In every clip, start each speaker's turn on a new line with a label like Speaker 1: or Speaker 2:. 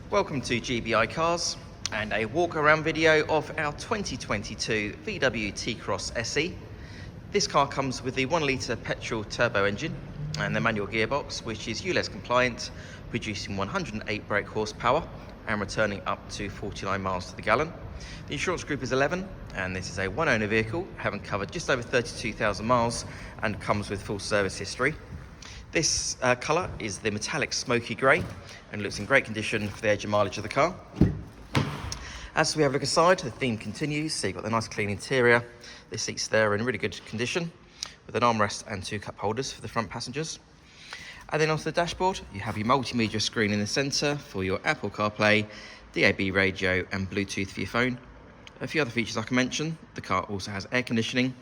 Speaker 1: Welcome to GBI Cars and a walk around video of our 2022 VW T-Roc SE. This car comes with the 1 litre petrol turbo engine and the manual gearbox, which is ULEZ compliant, producing 108 brake horsepower and returning up to 49 miles to the gallon. The insurance group is 11 and this is a one owner vehicle, having covered just over 32,000 miles and comes with full service history. This colour is the Metallic Smokey Grey and looks in great condition for the age and mileage of the car. As we have a look inside, the theme continues. So you've got the nice clean interior. The seats there are in really good condition with an armrest and 2 cup holders for the front passengers. And then onto the dashboard, you have your multimedia screen in the centre for your Apple Carplay, DAB radio and Bluetooth for your phone. A few other features I can mention. The car also has air conditioning,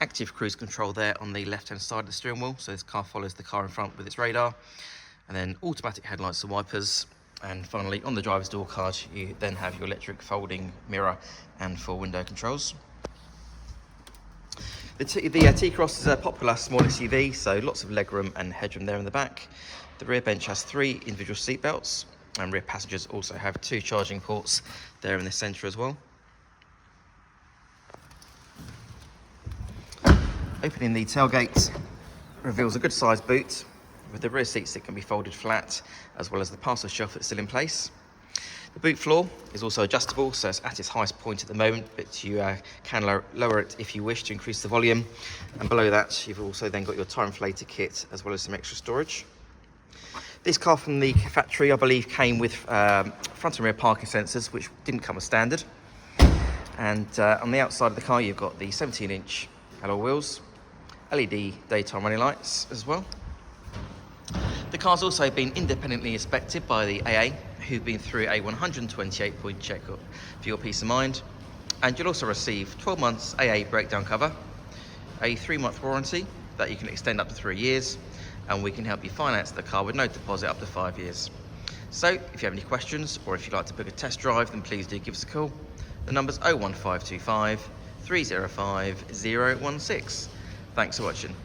Speaker 1: active cruise control there on the left hand side of the steering wheel, so this car follows the car in front with its radar, and then automatic headlights and wipers. And finally, on the driver's door card, you then have your electric folding mirror and 4 window controls. The T-Roc is a popular small SUV, so lots of legroom and headroom there in the back. The rear bench has 3 individual seat belts, and rear passengers also have 2 charging ports there in the centre as well. Opening the tailgate reveals a good sized boot with the rear seats that can be folded flat, as well as the parcel shelf that's still in place. The boot floor is also adjustable, so it's at its highest point at the moment, but you can lower it if you wish to increase the volume. And below that, you've also then got your tire inflator kit, as well as some extra storage. This car from the factory, I believe, came with front and rear parking sensors, which didn't come as standard. And on the outside of the car, you've got the 17-inch alloy wheels, LED daytime running lights as well. The car's also been independently inspected by the AA, who've been through a 128-point check for your peace of mind. And you'll also receive 12 months AA breakdown cover, a 3-month warranty that you can extend up to 3 years, and we can help you finance the car with no deposit up to 5 years. So if you have any questions or if you'd like to book a test drive, then please do give us a call. The number's 01525 305 016. Thanks for watching.